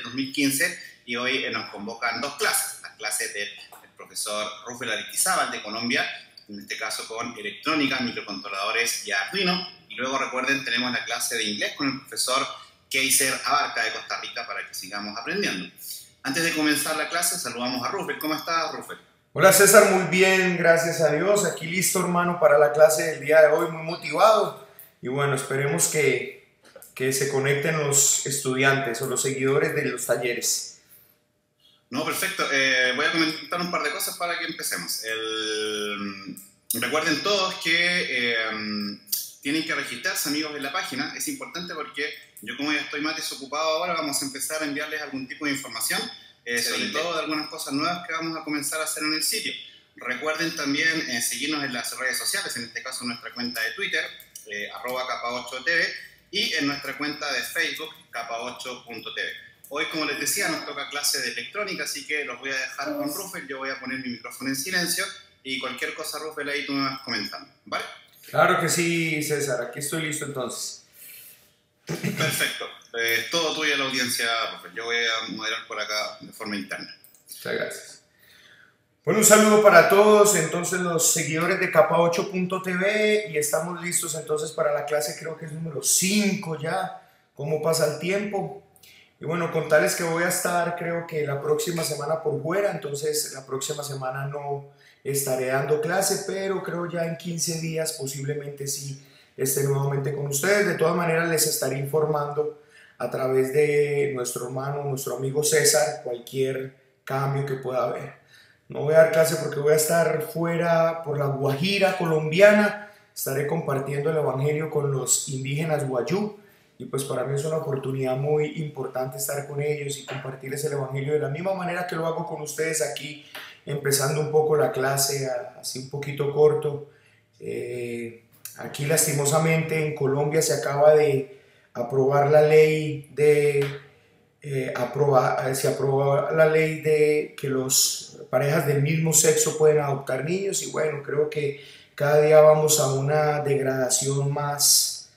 del 2015 y hoy nos convocan dos clases, las clases del profesor Rufel Aristizábal de Colombia, en este caso con electrónica, microcontroladores y Arduino, y luego recuerden tenemos la clase de inglés con el profesor Keiser Abarca de Costa Rica para que sigamos aprendiendo. Antes de comenzar la clase saludamos a Rufel. ¿Cómo estás, Rufel? Hola César, muy bien, gracias a Dios, aquí listo hermano para la clase del día de hoy, muy motivado y bueno, esperemos que se conecten los estudiantes o los seguidores de los talleres. No, perfecto, voy a comentar un par de cosas para que empecemos. Recuerden todos que tienen que registrarse, amigos, en la página. Es importante porque yo, como ya estoy más desocupado ahora, vamos a empezar a enviarles algún tipo de información, sobre todo de algunas cosas nuevas que vamos a comenzar a hacer en el sitio. Recuerden también seguirnos en las redes sociales, en este caso nuestra cuenta de Twitter, @capa8tv, y en nuestra cuenta de Facebook, capa8.tv. Hoy, como les decía, nos toca clase de electrónica, así que los voy a dejar con Rufel. Yo voy a poner mi micrófono en silencio y cualquier cosa, Rufel, ahí tú me vas comentando, ¿vale? Claro que sí, César, aquí estoy listo entonces. Perfecto. Todo tuyo la audiencia, Rufel. Yo voy a moderar por acá de forma interna. Muchas gracias. Bueno, un saludo para todos, entonces los seguidores de capa8.tv y estamos listos entonces para la clase, creo que es número 5 ya, cómo pasa el tiempo. Y bueno, contarles que voy a estar creo que la próxima semana por fuera, entonces la próxima semana no estaré dando clase, pero creo ya en 15 días posiblemente sí esté nuevamente con ustedes. De todas maneras les estaré informando a través de nuestro hermano, nuestro amigo César, cualquier cambio que pueda haber. No voy a dar clase porque voy a estar fuera por la Guajira colombiana, estaré compartiendo el evangelio con los indígenas Wayuu y pues para mí es una oportunidad muy importante estar con ellos y compartirles el evangelio de la misma manera que lo hago con ustedes aquí, empezando un poco la clase así un poquito corto. Aquí lastimosamente en Colombia se acaba de aprobar la ley se aprobó la ley de que las parejas del mismo sexo pueden adoptar niños y bueno, creo que cada día vamos a una degradación más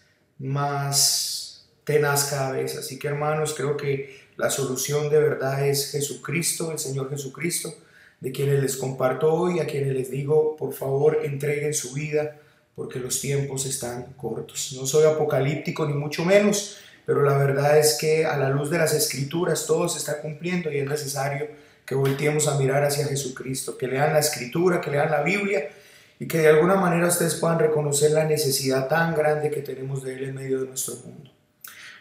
tenaz cada vez. Así que hermanos, creo que la solución de verdad es Jesucristo, el Señor Jesucristo, de quienes les comparto hoy, a quienes les digo, por favor, entreguen su vida porque los tiempos están cortos. No soy apocalíptico ni mucho menos, pero la verdad es que a la luz de las Escrituras todo se está cumpliendo y es necesario que volteemos a mirar hacia Jesucristo, que lean la Escritura, que lean la Biblia y que de alguna manera ustedes puedan reconocer la necesidad tan grande que tenemos de Él en medio de nuestro mundo.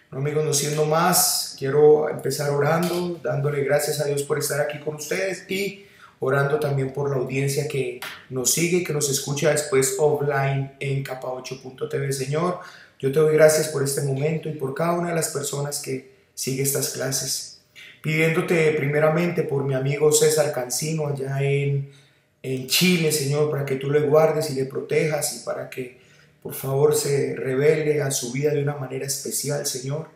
Bueno, amigos, no siendo más, quiero empezar orando, dándole gracias a Dios por estar aquí con ustedes y orando también por la audiencia que nos sigue y que nos escucha después offline en capa8.tv. Señor, yo te doy gracias por este momento y por cada una de las personas que sigue estas clases, pidiéndote primeramente por mi amigo César Cancino allá en Chile, Señor, para que tú le guardes y le protejas y para que por favor se revele a su vida de una manera especial, Señor.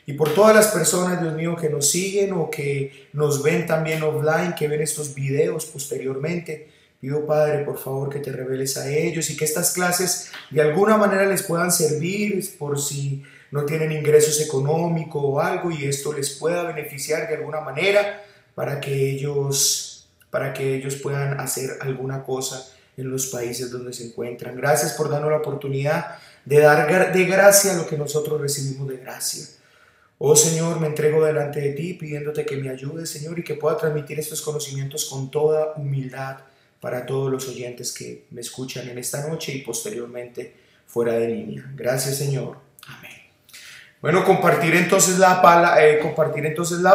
Y por todas las personas, Dios mío, que nos siguen o que nos ven también offline, que ven estos videos posteriormente, pido, Padre, por favor, que te reveles a ellos y que estas clases de alguna manera les puedan servir por si no tienen ingresos económicos o algo y esto les pueda beneficiar de alguna manera para que ellos puedan hacer alguna cosa en los países donde se encuentran. Gracias por darnos la oportunidad de dar de gracia lo que nosotros recibimos de gracia. Oh Señor, me entrego delante de ti pidiéndote que me ayudes, Señor, y que pueda transmitir estos conocimientos con toda humildad para todos los oyentes que me escuchan en esta noche y posteriormente fuera de línea. Gracias, Señor. Amén. Bueno, compartir entonces la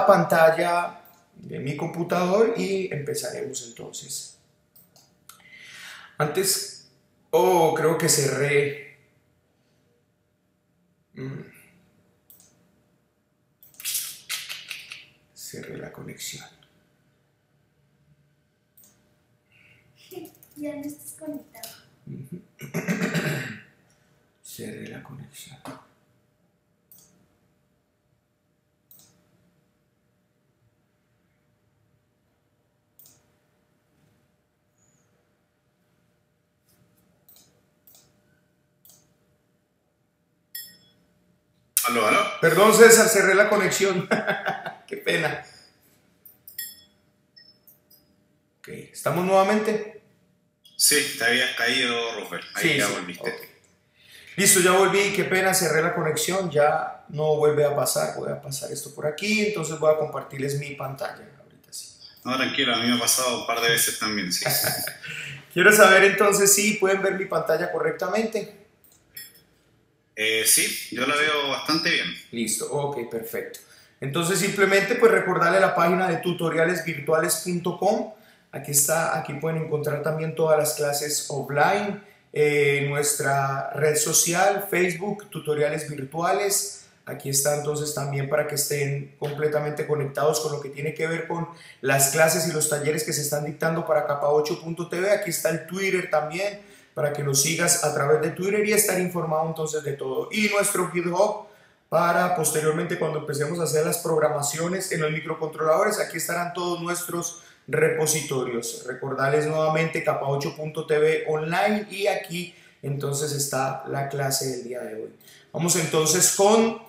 pantalla de mi computador y empezaremos entonces. Antes, creo que cerré. Cerré la conexión. Ya no estás conectado. Cerré la conexión. ¿Aló, aló? Perdón, César, cerré la conexión. Qué pena. Ok, ¿estamos nuevamente? Sí, te habías caído, Rupert. Ahí Sí, ya sí, volviste. ok. Listo, ya volví, qué pena, cerré la conexión, ya no vuelve a pasar, voy a pasar esto por aquí, entonces voy a compartirles mi pantalla, ahorita sí. No, tranquilo, a mí me ha pasado un par de veces también, sí. Quiero saber entonces si pueden ver mi pantalla correctamente. Sí, yo la veo bastante bien. Listo, ok, perfecto. Entonces simplemente pues recordarle la página de tutorialesvirtuales.com. Aquí está, aquí pueden encontrar también todas las clases offline, nuestra red social, Facebook, Tutoriales Virtuales. Aquí está entonces también para que estén completamente conectados con lo que tiene que ver con las clases y los talleres que se están dictando para capa8.tv. Aquí está el Twitter también, para que nos sigas a través de Twitter y estar informado entonces de todo. Y nuestro GitHub para posteriormente cuando empecemos a hacer las programaciones en los microcontroladores, aquí estarán todos nuestros repositorios. Recordarles nuevamente capa8.tv online y aquí entonces está la clase del día de hoy. Vamos entonces con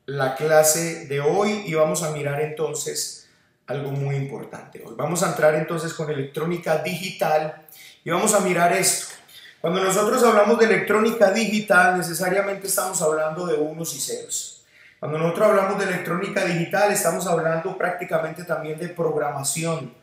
la clase de hoy y vamos a mirar entonces algo muy importante. Hoy vamos a entrar entonces con electrónica digital y vamos a mirar esto. Cuando nosotros hablamos de electrónica digital, necesariamente estamos hablando de unos y ceros. Cuando nosotros hablamos de electrónica digital, estamos hablando prácticamente también de programación.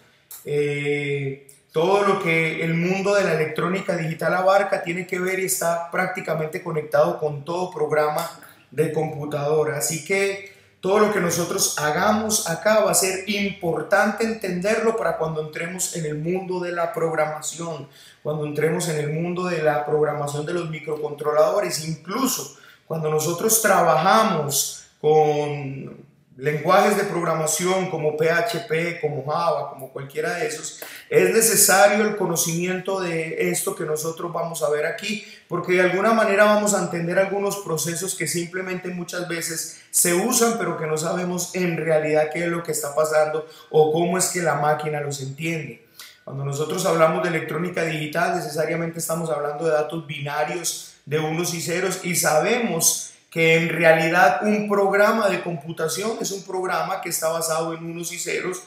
Todo lo que el mundo de la electrónica digital abarca tiene que ver y está prácticamente conectado con todo programa de computadora. Así que todo lo que nosotros hagamos acá va a ser importante entenderlo para cuando entremos en el mundo de la programación, cuando entremos en el mundo de la programación de los microcontroladores, incluso cuando nosotros trabajamos con lenguajes de programación como PHP, como Java, como cualquiera de esos, es necesario el conocimiento de esto que nosotros vamos a ver aquí, porque de alguna manera vamos a entender algunos procesos que simplemente muchas veces se usan, pero que no sabemos en realidad qué es lo que está pasando o cómo es que la máquina los entiende. Cuando nosotros hablamos de electrónica digital, necesariamente estamos hablando de datos binarios de unos y ceros y sabemos que en realidad un programa de computación es un programa que está basado en unos y ceros.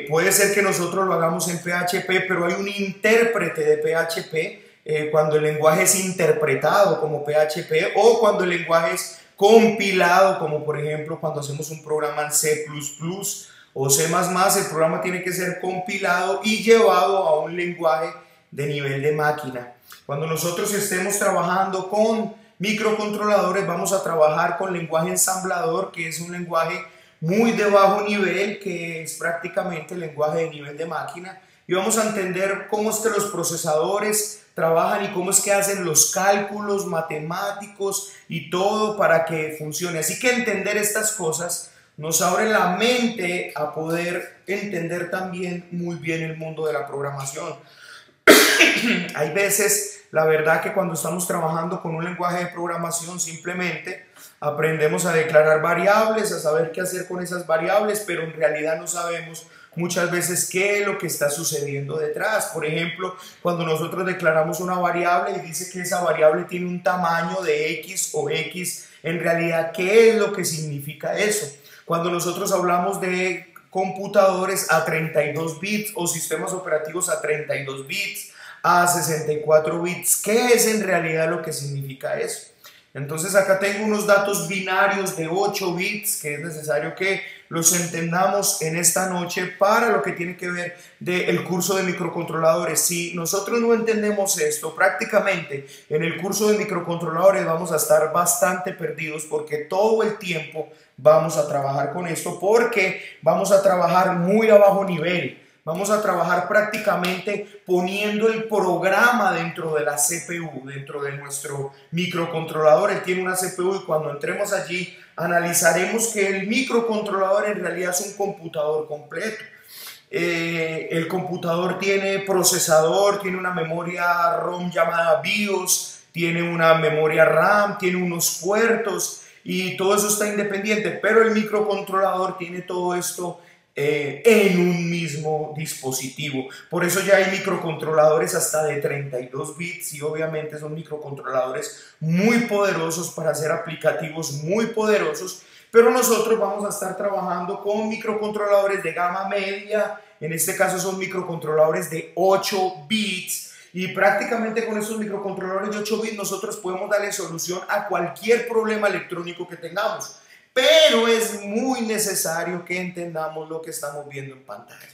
Puede ser que nosotros lo hagamos en PHP, pero hay un intérprete de PHP cuando el lenguaje es interpretado como PHP o cuando el lenguaje es compilado, como por ejemplo cuando hacemos un programa en C++ o C++, el programa tiene que ser compilado y llevado a un lenguaje de nivel de máquina. Cuando nosotros estemos trabajando con microcontroladores, vamos a trabajar con lenguaje ensamblador, que es un lenguaje muy de bajo nivel, que es prácticamente el lenguaje de nivel de máquina, y vamos a entender cómo es que los procesadores trabajan y cómo es que hacen los cálculos matemáticos y todo para que funcione. Así que entender estas cosas nos abre la mente a poder entender también muy bien el mundo de la programación. Hay veces, la verdad, que cuando estamos trabajando con un lenguaje de programación simplemente aprendemos a declarar variables, a saber qué hacer con esas variables, pero en realidad no sabemos muchas veces qué es lo que está sucediendo detrás. Por ejemplo, cuando nosotros declaramos una variable y dice que esa variable tiene un tamaño de X o X, en realidad, ¿qué es lo que significa eso? Cuando nosotros hablamos de computadores a 32 bits o sistemas operativos a 32 bits, a 64 bits, ¿qué es en realidad lo que significa eso? Entonces acá tengo unos datos binarios de 8 bits que es necesario que los entendamos en esta noche para lo que tiene que ver del curso de microcontroladores. Si nosotros no entendemos esto, prácticamente en el curso de microcontroladores vamos a estar bastante perdidos porque todo el tiempo vamos a trabajar con esto, porque vamos a trabajar muy a bajo nivel. Vamos a trabajar prácticamente poniendo el programa dentro de la CPU, dentro de nuestro microcontrolador. Él tiene una CPU y cuando entremos allí analizaremos que el microcontrolador en realidad es un computador completo. El computador tiene procesador, tiene una memoria ROM llamada BIOS, tiene una memoria RAM, tiene unos puertos y todo eso está independiente, pero el microcontrolador tiene todo esto en un mismo dispositivo. Por eso ya hay microcontroladores hasta de 32 bits y obviamente son microcontroladores muy poderosos para hacer aplicativos muy poderosos, pero nosotros vamos a estar trabajando con microcontroladores de gama media. En este caso son microcontroladores de 8 bits, y prácticamente con estos microcontroladores de 8 bits nosotros podemos darle solución a cualquier problema electrónico que tengamos, pero es muy necesario que entendamos lo que estamos viendo en pantalla.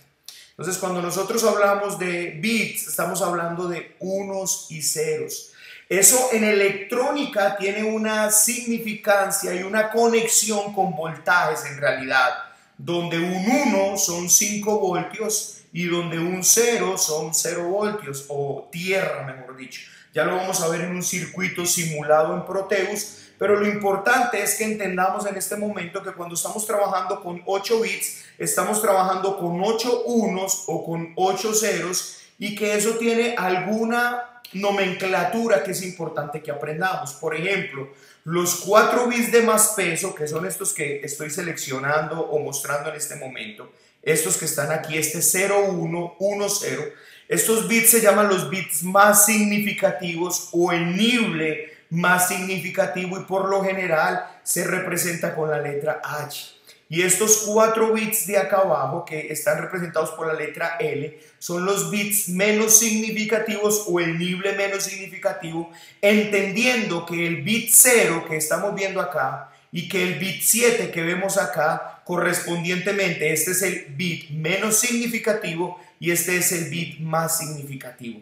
Entonces, cuando nosotros hablamos de bits, estamos hablando de unos y ceros. Eso en electrónica tiene una significancia y una conexión con voltajes en realidad, donde un 1 son 5 voltios y donde un 0 son 0 voltios, o tierra mejor dicho. Ya lo vamos a ver en un circuito simulado en Proteus, pero lo importante es que entendamos en este momento que cuando estamos trabajando con 8 bits, estamos trabajando con 8 unos o con 8 ceros, y que eso tiene alguna nomenclatura que es importante que aprendamos. Por ejemplo, los 4 bits de más peso, que son estos que estoy seleccionando o mostrando en este momento, estos que están aquí, este 0, 1, 1, 0, estos bits se llaman los bits más significativos o el nible más significativo, y por lo general se representa con la letra H. Y estos 4 bits de acá abajo, que están representados por la letra L, son los bits menos significativos o el nible menos significativo, entendiendo que el bit 0 que estamos viendo acá y que el bit 7 que vemos acá, correspondientemente, este es el bit menos significativo y este es el bit más significativo.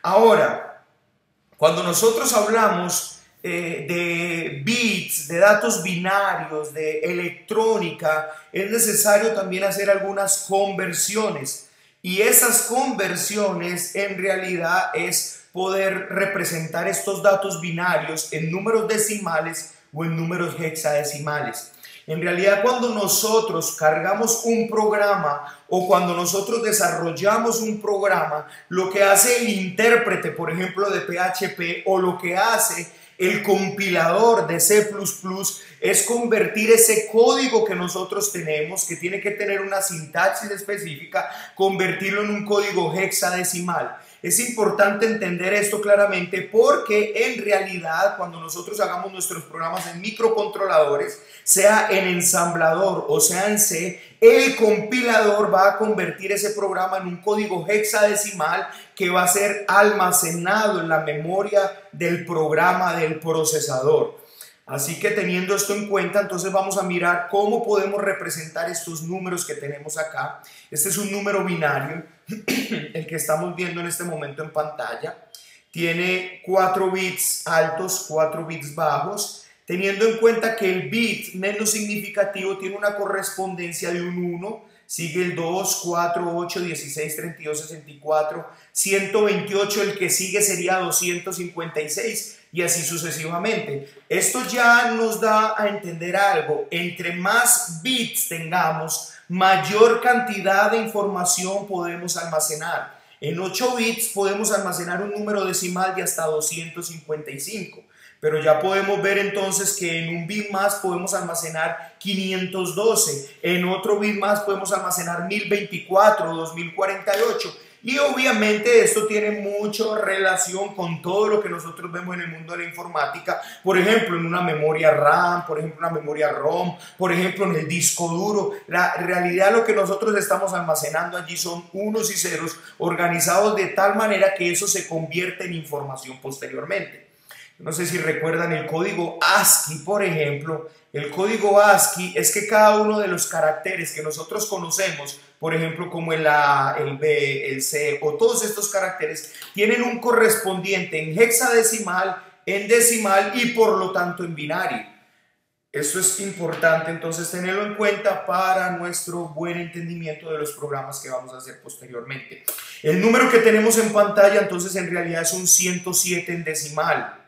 Ahora, cuando nosotros hablamos de bits, de datos binarios, de electrónica, es necesario también hacer algunas conversiones, y esas conversiones en realidad es poder representar estos datos binarios en números decimales o en números hexadecimales. En realidad, cuando nosotros cargamos un programa o cuando nosotros desarrollamos un programa, lo que hace el intérprete, por ejemplo, de PHP, o lo que hace el compilador de C++, es convertir ese código que nosotros tenemos, que tiene que tener una sintaxis específica, convertirlo en un código hexadecimal. Es importante entender esto claramente, porque en realidad cuando nosotros hagamos nuestros programas en microcontroladores, sea en ensamblador o sea en C, el compilador va a convertir ese programa en un código hexadecimal que va a ser almacenado en la memoria del programa del procesador. Así que teniendo esto en cuenta, entonces vamos a mirar cómo podemos representar estos números que tenemos acá. Este es un número binario, el que estamos viendo en este momento en pantalla. Tiene 4 bits altos, 4 bits bajos, teniendo en cuenta que el bit menos significativo tiene una correspondencia de un 1, sigue el 2, 4, 8, 16, 32, 64, 128, el que sigue sería 256 y así sucesivamente. Esto ya nos da a entender algo: entre más bits tengamos, mayor cantidad de información podemos almacenar. En 8 bits podemos almacenar un número decimal de hasta 255. Pero ya podemos ver entonces que en un bit más podemos almacenar 512, en otro bit más podemos almacenar 1024, 2048. Y obviamente esto tiene mucha relación con todo lo que nosotros vemos en el mundo de la informática. Por ejemplo, en una memoria RAM, por ejemplo, una memoria ROM, por ejemplo, en el disco duro. La realidad, lo que nosotros estamos almacenando allí son unos y ceros organizados de tal manera que eso se convierte en información posteriormente. No sé si recuerdan el código ASCII, por ejemplo. El código ASCII es que cada uno de los caracteres que nosotros conocemos, por ejemplo, como el A, el B, el C, o todos estos caracteres, tienen un correspondiente en hexadecimal, en decimal y por lo tanto en binario. Esto es importante entonces tenerlo en cuenta para nuestro buen entendimiento de los programas que vamos a hacer posteriormente. El número que tenemos en pantalla entonces en realidad es un 107 en decimal.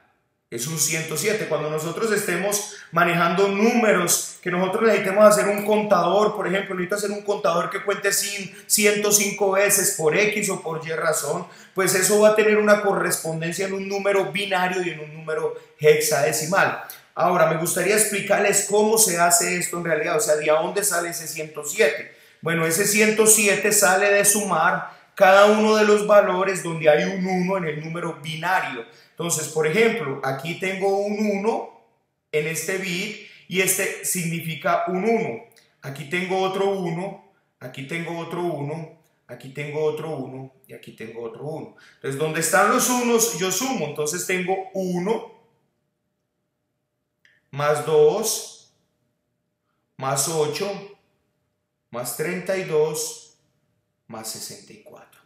Es un 107. Cuando nosotros estemos manejando números, que nosotros necesitemos hacer un contador, por ejemplo, necesito hacer un contador que cuente 105 veces por X o por Y razón, pues eso va a tener una correspondencia en un número binario y en un número hexadecimal. Ahora, me gustaría explicarles cómo se hace esto en realidad, o sea, ¿de dónde sale ese 107? Bueno, ese 107 sale de sumar cada uno de los valores donde hay un 1 en el número binario. Entonces, por ejemplo, aquí tengo un 1 en este bit y este significa un 1. Aquí tengo otro 1, aquí tengo otro 1, aquí tengo otro 1 y aquí tengo otro 1. Entonces, donde están los unos, yo sumo. Entonces tengo 1 más 2 más 8 más 32 más 64.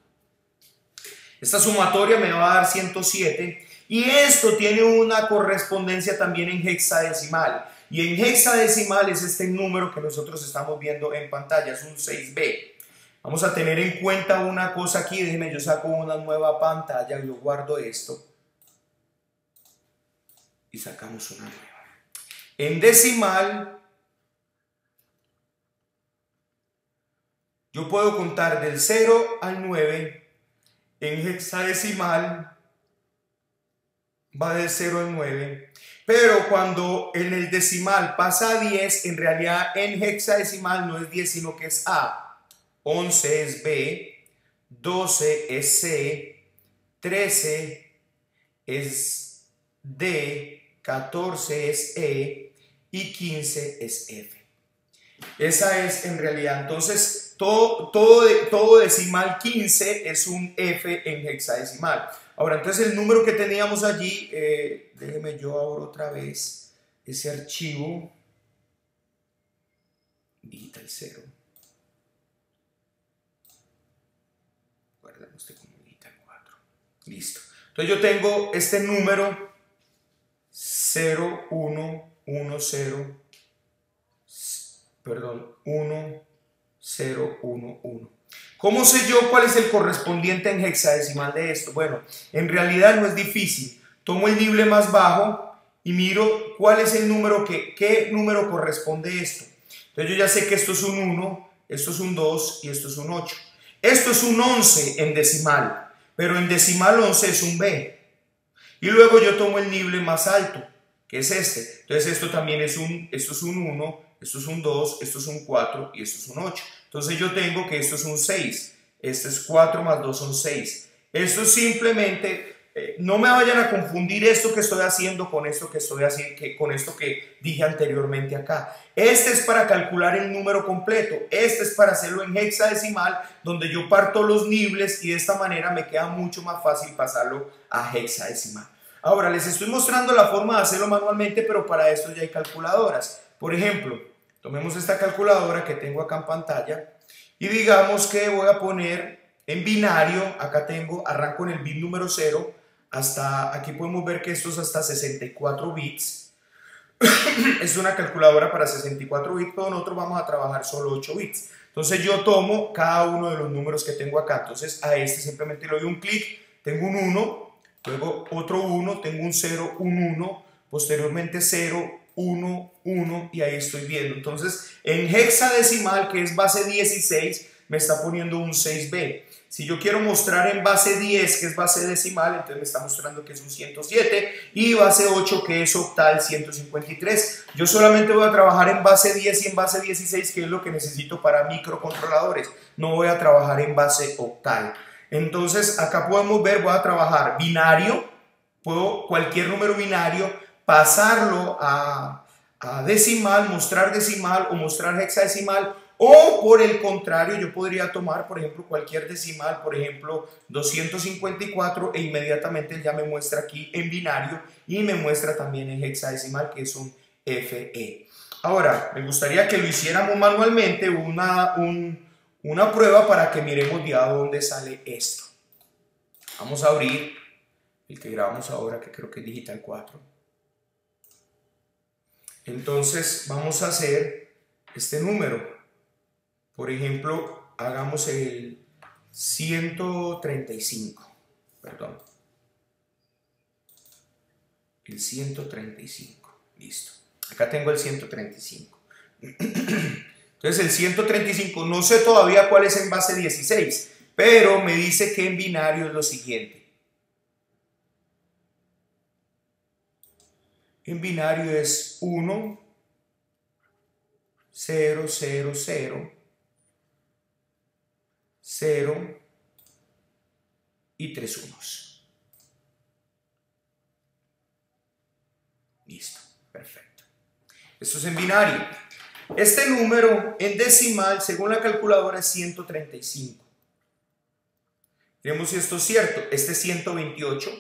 Esta sumatoria me va a dar 107 y esto tiene una correspondencia también en hexadecimal. Y en hexadecimal es este número que nosotros estamos viendo en pantalla, es un 6B. Vamos a tener en cuenta una cosa aquí, déjenme, yo saco una nueva pantalla, yo guardo esto y sacamos una nueva. En decimal, yo puedo contar del 0 al 9, en hexadecimal va del 0 al 9, pero cuando en el decimal pasa a 10, en realidad en hexadecimal no es 10, sino que es A, 11 es B, 12 es C, 13 es D, 14 es E y 15 es F. Esa es en realidad, entonces todo decimal 15 es un F en hexadecimal. Ahora, entonces el número que teníamos allí, déjeme yo abro otra vez ese archivo, digital 0, guardamos este como digital 4, listo. Entonces yo tengo este número 0, 1, 1, 0, perdón, 1, 0, 1, 1. ¿Cómo sé yo cuál es el correspondiente en hexadecimal de esto? Bueno, en realidad no es difícil. Tomo el nible más bajo y miro cuál es el número qué número corresponde esto. Entonces yo ya sé que esto es un 1, esto es un 2 y esto es un 8. Esto es un 11 en decimal, pero en decimal 11 es un B. Y luego yo tomo el nible más alto, que es este. Entonces esto también es esto es un 1, esto es un 2, esto es un 4 y esto es un 8. Entonces yo tengo que esto es un 6. Este es 4 más 2 son 6. Esto es simplemente, no me vayan a confundir esto que estoy haciendo con esto que estoy haciendo, con esto que dije anteriormente acá. Este es para calcular el número completo. Este es para hacerlo en hexadecimal, donde yo parto los nibles y de esta manera me queda mucho más fácil pasarlo a hexadecimal. Ahora les estoy mostrando la forma de hacerlo manualmente, pero para esto ya hay calculadoras. Por ejemplo, tomemos esta calculadora que tengo acá en pantalla y digamos que voy a poner en binario, acá tengo, arranco en el bit número 0, hasta aquí podemos ver que esto es hasta 64 bits. Es una calculadora para 64 bits, pero nosotros vamos a trabajar solo 8 bits. Entonces yo tomo cada uno de los números que tengo acá, entonces a este simplemente le doy un clic, tengo un 1, luego otro 1, tengo un 0, un 1, posteriormente 0, 1, 1 y ahí estoy viendo. Entonces en hexadecimal, que es base 16, me está poniendo un 6B. Si yo quiero mostrar en base 10, que es base decimal, entonces me está mostrando que es un 107 y base 8, que es octal, 153. Yo solamente voy a trabajar en base 10 y en base 16, que es lo que necesito para microcontroladores. No voy a trabajar en base octal. Entonces acá podemos ver, voy a trabajar binario, puedo cualquier número binario pasarlo a decimal, mostrar decimal o mostrar hexadecimal, o por el contrario yo podría tomar por ejemplo cualquier decimal, por ejemplo 254 e inmediatamente ya me muestra aquí en binario y me muestra también en hexadecimal, que es un FE. Ahora me gustaría que lo hiciéramos manualmente, una prueba para que miremos de dónde sale esto. Vamos a abrir el que grabamos ahora, que creo que es digital 4. Entonces vamos a hacer este número. Por ejemplo, hagamos el 135. Perdón. El 135. Listo. Acá tengo el 135. Entonces el 135, no sé todavía cuál es en base 16, pero me dice que en binario es lo siguiente. En binario es 1, 0, 0, 0, 0 y 3 unos. Listo, perfecto. Esto es en binario. Este número en decimal, según la calculadora, es 135. Veremos si esto es cierto. Este es 128.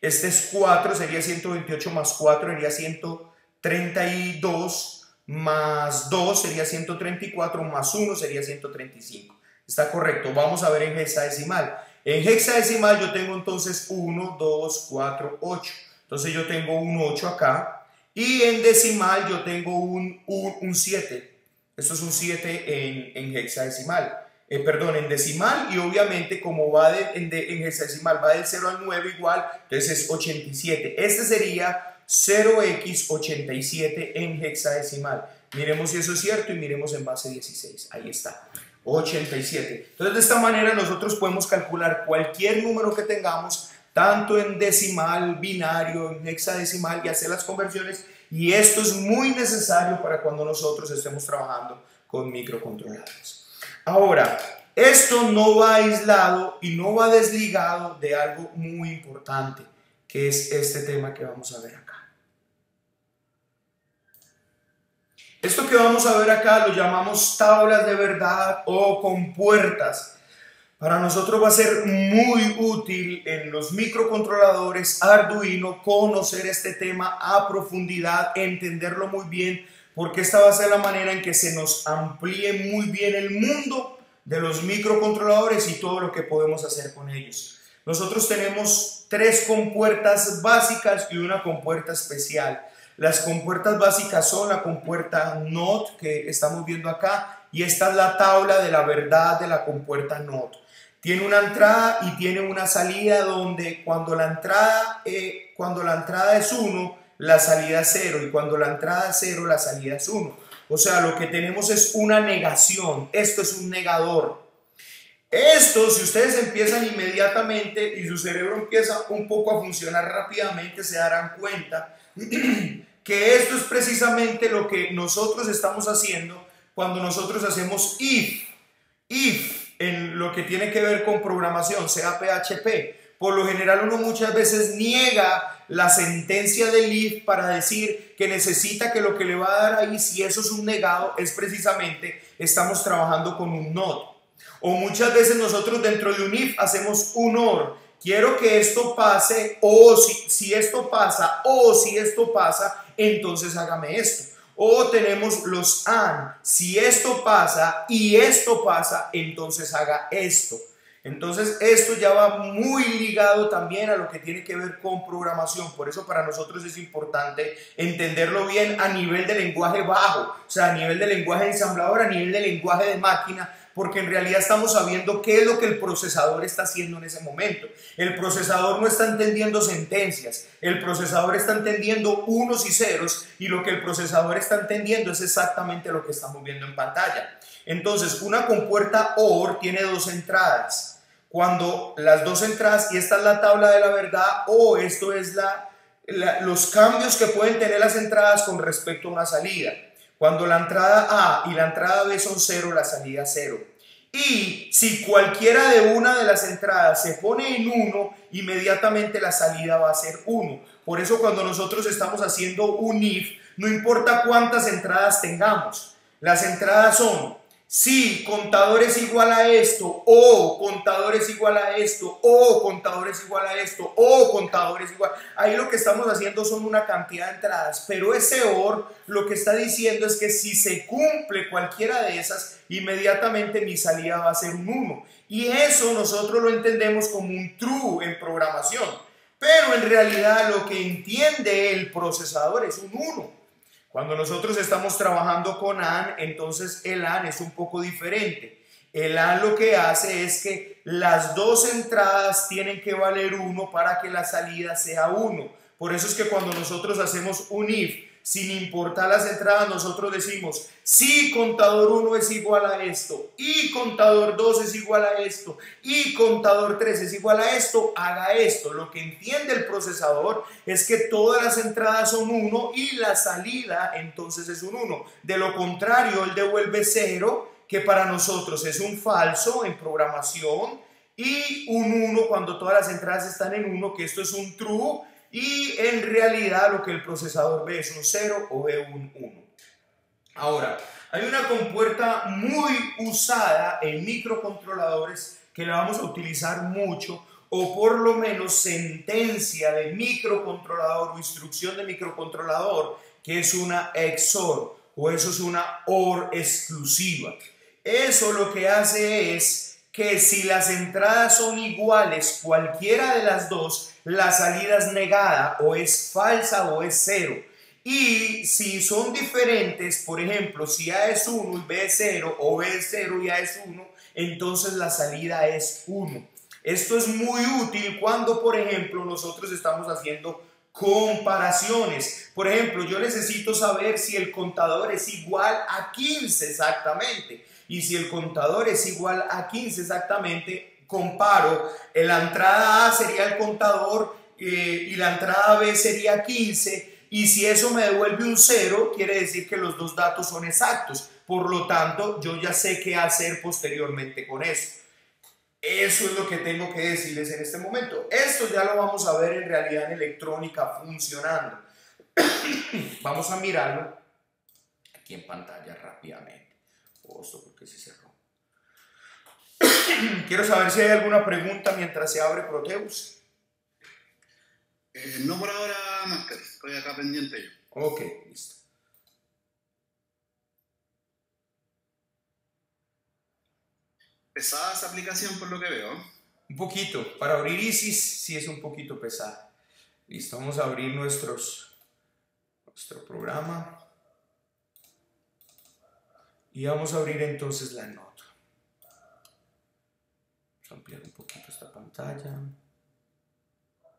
Este es 4, sería 128 más 4, sería 132, más 2 sería 134, más 1 sería 135. Está correcto. Vamos a ver en hexadecimal. En hexadecimal yo tengo entonces 1, 2, 4, 8. Entonces yo tengo un 8 acá. Y en decimal yo tengo un 7. Esto es un 7 en hexadecimal. Perdón, en decimal, y obviamente como va en hexadecimal va del 0 al 9 igual, entonces es 87. Este sería 0x87 en hexadecimal. Miremos si eso es cierto y miremos en base 16. Ahí está, 87. Entonces de esta manera nosotros podemos calcular cualquier número que tengamos, tanto en decimal, binario, en hexadecimal, y hacer las conversiones. Y esto es muy necesario para cuando nosotros estemos trabajando con microcontroladores. Ahora, esto no va aislado y no va desligado de algo muy importante, que es este tema que vamos a ver acá. Esto que vamos a ver acá lo llamamos tablas de verdad o compuertas. Para nosotros va a ser muy útil en los microcontroladores Arduino conocer este tema a profundidad, entenderlo muy bien, porque esta va a ser la manera en que se nos amplíe muy bien el mundo de los microcontroladores y todo lo que podemos hacer con ellos. Nosotros tenemos 3 compuertas básicas y una compuerta especial. Las compuertas básicas son la compuerta NOT que estamos viendo acá, y esta es la tabla de la verdad de la compuerta NOT. Tiene una entrada y tiene una salida donde cuando la entrada es 1, la salida es 0, y cuando la entrada es 0, la salida es 1. O sea, lo que tenemos es una negación. Esto es un negador. Esto, si ustedes empiezan inmediatamente y su cerebro empieza un poco a funcionar rápidamente, se darán cuenta que esto es precisamente lo que nosotros estamos haciendo cuando nosotros hacemos if en lo que tiene que ver con programación, sea PHP. Por lo general uno muchas veces niega la sentencia del if para decir que necesita que lo que le va a dar ahí, si eso es un negado, es precisamente estamos trabajando con un not. O muchas veces nosotros dentro de un if hacemos un or. Quiero que esto pase, o si esto pasa, o si esto pasa, entonces hágame esto. O tenemos los AND, si esto pasa y esto pasa, entonces haga esto. Entonces esto ya va muy ligado también a lo que tiene que ver con programación. Por eso para nosotros es importante entenderlo bien a nivel de lenguaje bajo, o sea, a nivel de lenguaje ensamblador, a nivel de lenguaje de máquina, porque en realidad estamos sabiendo qué es lo que el procesador está haciendo en ese momento. El procesador no está entendiendo sentencias, el procesador está entendiendo unos y ceros, y lo que el procesador está entendiendo es exactamente lo que estamos viendo en pantalla. Entonces, una compuerta OR tiene 2 entradas. Cuando las 2 entradas, y esta es la tabla de la verdad, o esto es los cambios que pueden tener las entradas con respecto a una salida. Cuando la entrada A y la entrada B son 0, la salida es 0. Y si cualquiera de una de las entradas se pone en 1, inmediatamente la salida va a ser 1. Por eso cuando nosotros estamos haciendo un if, no importa cuántas entradas tengamos, las entradas son si contador es igual a esto, o contador es igual a esto, o contador es igual a esto, o contador es igual. Ahí lo que estamos haciendo son una cantidad de entradas, pero ese OR lo que está diciendo es que si se cumple cualquiera de esas, inmediatamente mi salida va a ser un 1. Y eso nosotros lo entendemos como un true en programación, pero en realidad lo que entiende el procesador es un 1. Cuando nosotros estamos trabajando con AND, entonces el AND es un poco diferente. El AND lo que hace es que las 2 entradas tienen que valer 1 para que la salida sea 1. Por eso es que cuando nosotros hacemos un if, sin importar las entradas, nosotros decimos, si contador 1 es igual a esto, y contador 2 es igual a esto, y contador 3 es igual a esto, haga esto. Lo que entiende el procesador es que todas las entradas son 1 y la salida entonces es un 1. De lo contrario, él devuelve 0, que para nosotros es un falso en programación, y un 1 cuando todas las entradas están en 1, que esto es un true. y en realidad lo que el procesador ve es un 0 o ve un 1. Ahora, hay una compuerta muy usada en microcontroladores que la vamos a utilizar mucho, o por lo menos sentencia de microcontrolador o instrucción de microcontrolador, que es una XOR, o eso es una OR exclusiva. Eso lo que hace es que si las entradas son iguales, cualquiera de las dos, la salida es negada, o es falsa o es 0. Y si son diferentes, por ejemplo, si A es 1 y B es 0, o B es 0 y A es 1, entonces la salida es 1. Esto es muy útil cuando, por ejemplo, nosotros estamos haciendo comparaciones. Por ejemplo, yo necesito saber si el contador es igual a 15 exactamente. Y si el contador es igual a 15 exactamente, comparo. La entrada A sería el contador y la entrada B sería 15. Y si eso me devuelve un 0, quiere decir que los dos datos son exactos. Por lo tanto, yo ya sé qué hacer posteriormente con eso. Eso es lo que tengo que decirles en este momento. Esto ya lo vamos a ver en realidad en electrónica funcionando. Vamos a mirarlo aquí en pantalla rápidamente. Esto porque se cerró. Quiero saber si hay alguna pregunta mientras se abre Proteus. No por ahora, Máscara. Estoy acá pendiente yo. Ok, listo. Pesada esa aplicación por lo que veo. Un poquito. Para abrir ISIS sí es un poquito pesada. Listo, vamos a abrir nuestro programa. Y vamos a abrir entonces la nota. Vamos a ampliar un poquito esta pantalla.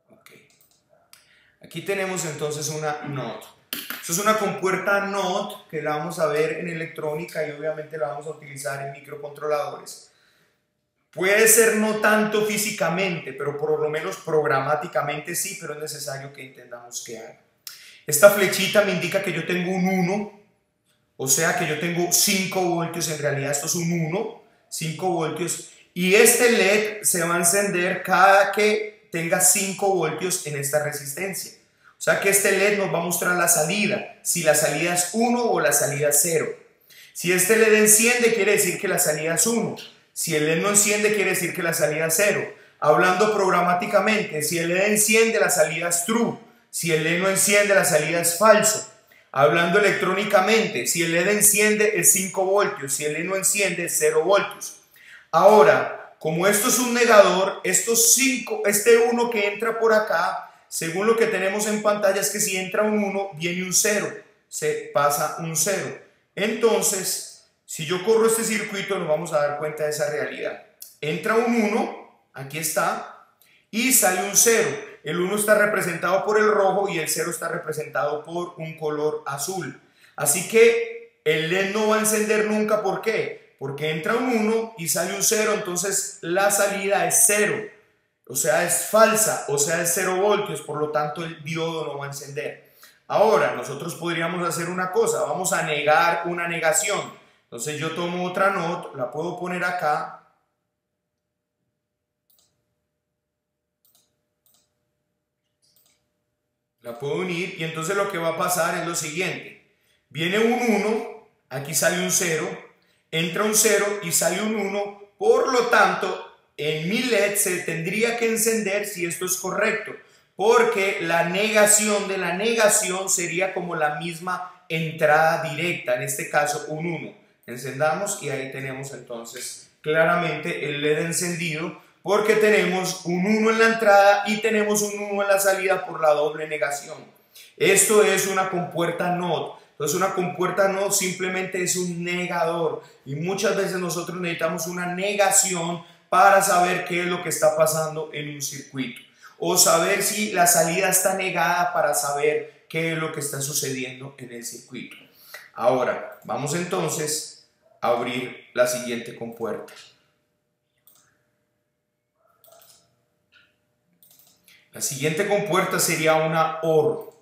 Ok. Aquí tenemos entonces una NOT. Esto es una compuerta NOT que la vamos a ver en electrónica y obviamente la vamos a utilizar en microcontroladores. Puede ser no tanto físicamente, pero por lo menos programáticamente sí, pero es necesario que entendamos qué hay. Esta flechita me indica que yo tengo un 1, o sea que yo tengo 5 voltios, en realidad esto es un 1, 5 voltios, y este LED se va a encender cada que tenga 5 voltios en esta resistencia. O sea que este LED nos va a mostrar la salida, si la salida es 1 o la salida es 0. Si este LED enciende, quiere decir que la salida es 1. Si el LED no enciende, quiere decir que la salida es 0. Hablando programáticamente, si el LED enciende, la salida es true. Si el LED no enciende, la salida es falso. Hablando electrónicamente, si el LED enciende es 5 voltios, si el LED no enciende es 0 voltios. Ahora, como esto es un negador, este 1 que entra por acá, según lo que tenemos en pantalla, es que si entra un 1, viene un 0, se pasa un 0. Entonces, si yo corro este circuito, nos vamos a dar cuenta de esa realidad. Entra un 1, aquí está, y sale un 0. El 1 está representado por el rojo y el 0 está representado por un color azul. Así que el LED no va a encender nunca. ¿Por qué? Porque entra un 1 y sale un 0, entonces la salida es 0. O sea, es falsa, o sea, es 0 voltios, por lo tanto el diodo no va a encender. Ahora, nosotros podríamos hacer una cosa, vamos a negar una negación. Entonces yo tomo otra NOT, la puedo poner acá. La puedo unir y entonces lo que va a pasar es lo siguiente. Viene un 1, aquí sale un 0, entra un 0 y sale un 1. Por lo tanto, en mi LED se tendría que encender si esto es correcto. Porque la negación de la negación sería como la misma entrada directa, en este caso un 1. Encendamos y ahí tenemos entonces claramente el LED encendido porque tenemos un 1 en la entrada y tenemos un 1 en la salida por la doble negación. Esto es una compuerta NOT. Entonces una compuerta NOT simplemente es un negador y muchas veces nosotros necesitamos una negación para saber qué es lo que está pasando en un circuito o saber si la salida está negada para saber qué es lo que está sucediendo en el circuito. Ahora, vamos entonces a abrir la siguiente compuerta. La siguiente compuerta sería una OR.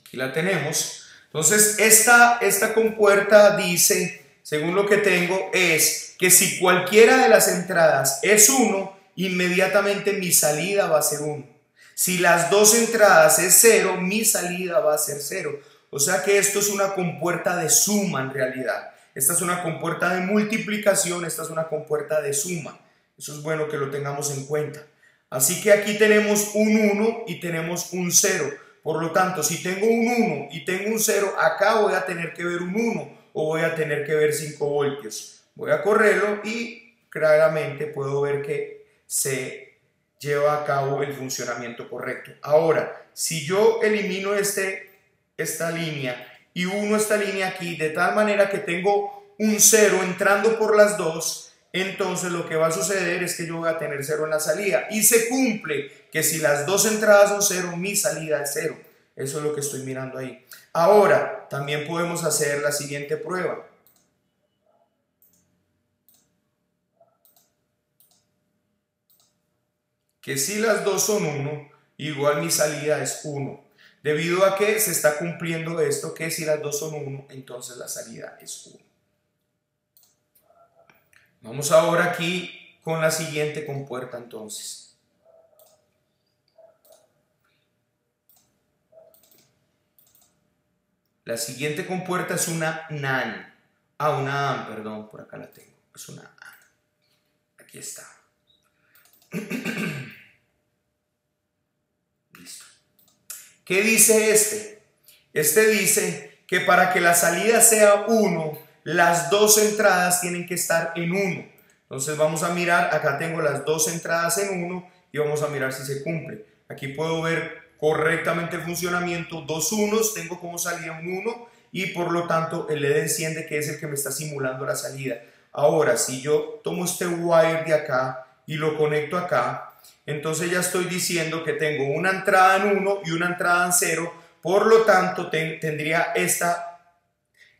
Aquí la tenemos. Entonces, esta compuerta dice según lo que tengo, es que si cualquiera de las entradas es 1, inmediatamente mi salida va a ser 1. Si las dos entradas es 0, mi salida va a ser 0. O sea que esto es una compuerta de suma en realidad. Esta es una compuerta de multiplicación, esta es una compuerta de suma. Eso es bueno que lo tengamos en cuenta. Así que aquí tenemos un 1 y tenemos un 0. Por lo tanto, si tengo un 1 y tengo un 0, acá voy a tener que ver un 1 o voy a tener que ver 5 voltios. Voy a correrlo y claramente puedo ver que se lleva a cabo el funcionamiento correcto. Ahora, si yo elimino esta línea y uno esta línea aquí, de tal manera que tengo un 0 entrando por las dos, entonces lo que va a suceder es que yo voy a tener 0 en la salida. Y se cumple que si las dos entradas son 0, mi salida es 0. Eso es lo que estoy mirando ahí. Ahora, también podemos hacer la siguiente prueba. Que si las dos son 1, igual mi salida es 1. Debido a que se está cumpliendo esto, que si las dos son 1, entonces la salida es 1. Vamos ahora aquí con la siguiente compuerta entonces. La siguiente compuerta es una NAND. Una AND, perdón, por acá la tengo. Es una AND. Aquí está. Listo. ¿Qué dice este? Este dice que para que la salida sea 1, las dos entradas tienen que estar en 1. Entonces vamos a mirar, acá tengo las dos entradas en 1 y vamos a mirar si se cumple. Aquí puedo ver correctamente el funcionamiento, dos unos, tengo como salida un 1 y por lo tanto el LED enciende, que es el que me está simulando la salida. Ahora, si yo tomo este wire de acá y lo conecto acá, entonces ya estoy diciendo que tengo una entrada en 1 y una entrada en 0, por lo tanto tendría esta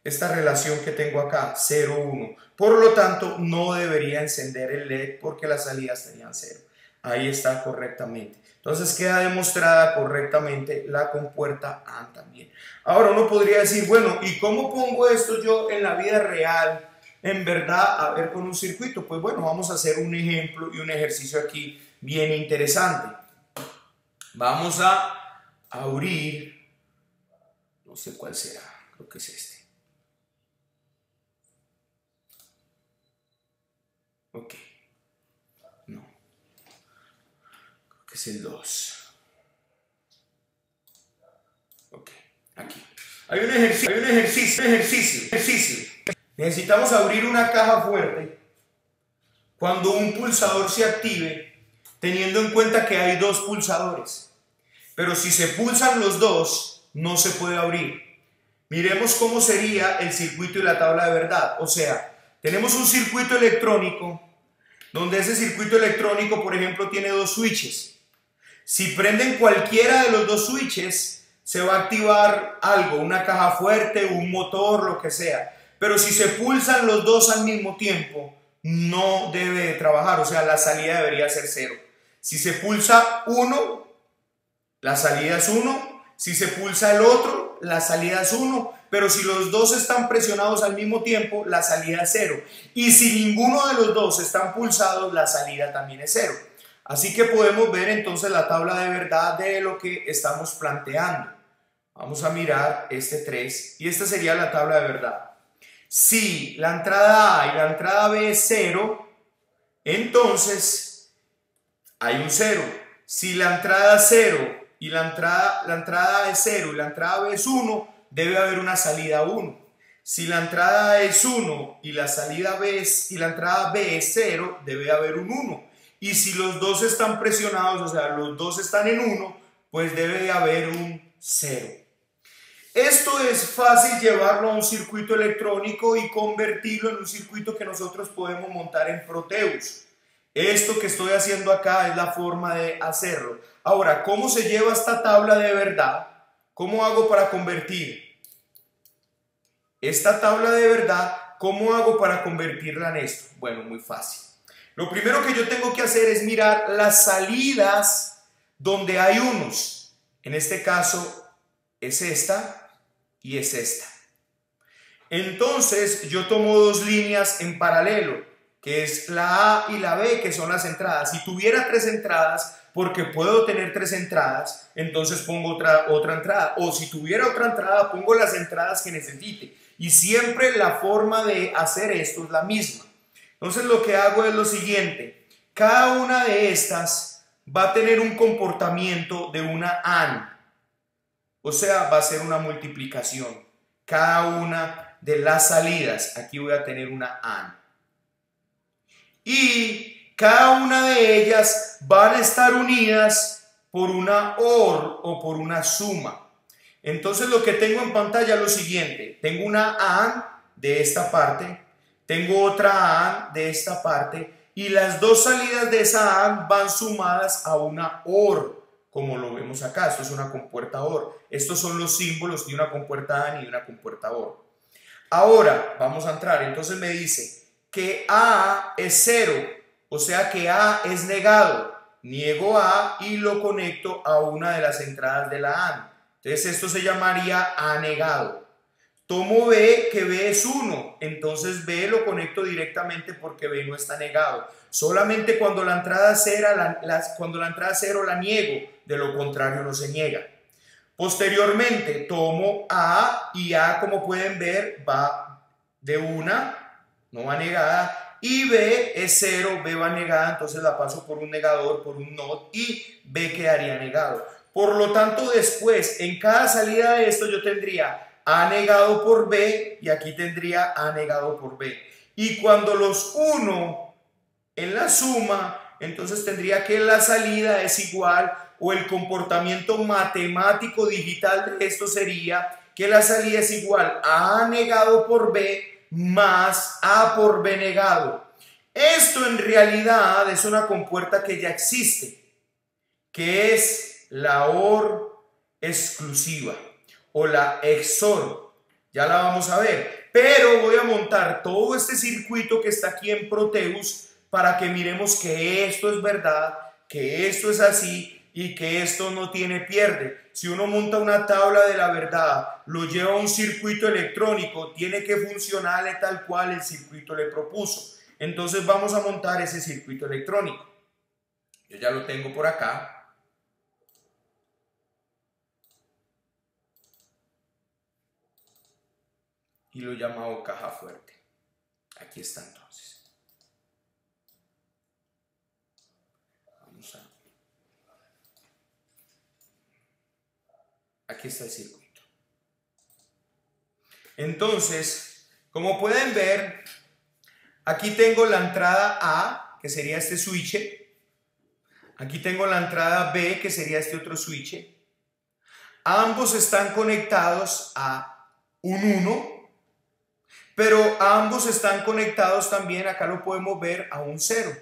relación que tengo acá, 0, 1. Por lo tanto, no debería encender el LED porque las salidas tenían 0. Ahí está correctamente. Entonces queda demostrada correctamente la compuerta AND también. Ahora uno podría decir, bueno, ¿y cómo pongo esto yo en la vida real? En verdad, a ver, con un circuito. Pues bueno, vamos a hacer un ejemplo y un ejercicio aquí bien interesante. Vamos a abrir, no sé cuál será, creo que es este. Ok, no, creo que es el 2. Ok, aquí. Hay un ejercicio. Necesitamos abrir una caja fuerte cuando un pulsador se active, teniendo en cuenta que hay dos pulsadores. Pero si se pulsan los dos, no se puede abrir. Miremos cómo sería el circuito y la tabla de verdad. O sea, tenemos un circuito electrónico donde ese circuito electrónico, por ejemplo, tiene dos switches. Si prenden cualquiera de los dos switches, se va a activar algo, una caja fuerte, un motor, lo que sea. Pero si se pulsan los dos al mismo tiempo, no debe de trabajar, o sea, la salida debería ser 0. Si se pulsa uno, la salida es 1. Si se pulsa el otro, la salida es 1. Pero si los dos están presionados al mismo tiempo, la salida es 0. Y si ninguno de los dos están pulsados, la salida también es 0. Así que podemos ver entonces la tabla de verdad de lo que estamos planteando. Vamos a mirar este 3 y esta sería la tabla de verdad. Si la entrada A y la entrada B es 0, entonces hay un 0. Si la entrada 0 y la entrada A es 0 y la entrada B es 1, debe haber una salida 1. Si la entrada A es 1 y la entrada B es 0, debe haber un 1. Y si los dos están presionados, o sea, los dos están en 1, pues debe de haber un 0. Esto es fácil llevarlo a un circuito electrónico y convertirlo en un circuito que nosotros podemos montar en Proteus. Esto que estoy haciendo acá es la forma de hacerlo. Ahora, ¿cómo se lleva esta tabla de verdad? ¿Cómo hago para convertir esta tabla de verdad? ¿Cómo hago para convertirla en esto? Bueno, muy fácil. Lo primero que yo tengo que hacer es mirar las salidas donde hay unos. En este caso es esta y es esta. Entonces yo tomo dos líneas en paralelo, que es la A y la B, que son las entradas. Si tuviera tres entradas, porque puedo tener tres entradas, entonces pongo otra entrada. O si tuviera otra entrada, pongo las entradas que necesite. Y siempre la forma de hacer esto es la misma. Entonces lo que hago es lo siguiente. Cada una de estas va a tener un comportamiento de una AND. O sea, va a ser una multiplicación. Cada una de las salidas, aquí voy a tener una AND. Y cada una de ellas van a estar unidas por una OR o por una suma. Entonces lo que tengo en pantalla es lo siguiente. Tengo una AND de esta parte, tengo otra AND de esta parte y las dos salidas de esa AND van sumadas a una OR, como lo vemos acá. Esto es una compuerta OR. Estos son los símbolos de una compuerta AND y una compuerta OR. Ahora vamos a entrar. Entonces me dice que A es 0, o sea que A es negado. Niego A y lo conecto a una de las entradas de la AND. Entonces esto se llamaría A negado. Tomo B, que B es 1, entonces B lo conecto directamente porque B no está negado. Solamente cuando la entrada 0 la niego, de lo contrario no se niega. Posteriormente tomo A y A, como pueden ver, va de una, no va negada, y B es 0, B va negada, entonces la paso por un negador, por un NOT, y B quedaría negado. Por lo tanto, después, en cada salida de esto yo tendría A negado por B y aquí tendría A negado por B. Y cuando los uno en la suma, entonces tendría que la salida es igual, o el comportamiento matemático digital de esto sería que la salida es igual a A negado por B más A por B negado. Esto en realidad es una compuerta que ya existe, que es la OR exclusiva o la XOR. Ya la vamos a ver, pero voy a montar todo este circuito que está aquí en Proteus para que miremos que esto es verdad, que esto es así y que esto no tiene pierde. Si uno monta una tabla de la verdad, lo lleva a un circuito electrónico, tiene que funcionarle tal cual el circuito le propuso. Entonces vamos a montar ese circuito electrónico. Yo ya lo tengo por acá. Y lo he llamado caja fuerte. Aquí está entonces. Vamos a... Aquí está el circuito. Entonces, como pueden ver, aquí tengo la entrada A, que sería este switch. Aquí tengo la entrada B, que sería este otro switch. Ambos están conectados a un 1. Pero ambos están conectados también, acá lo podemos ver, a un 0.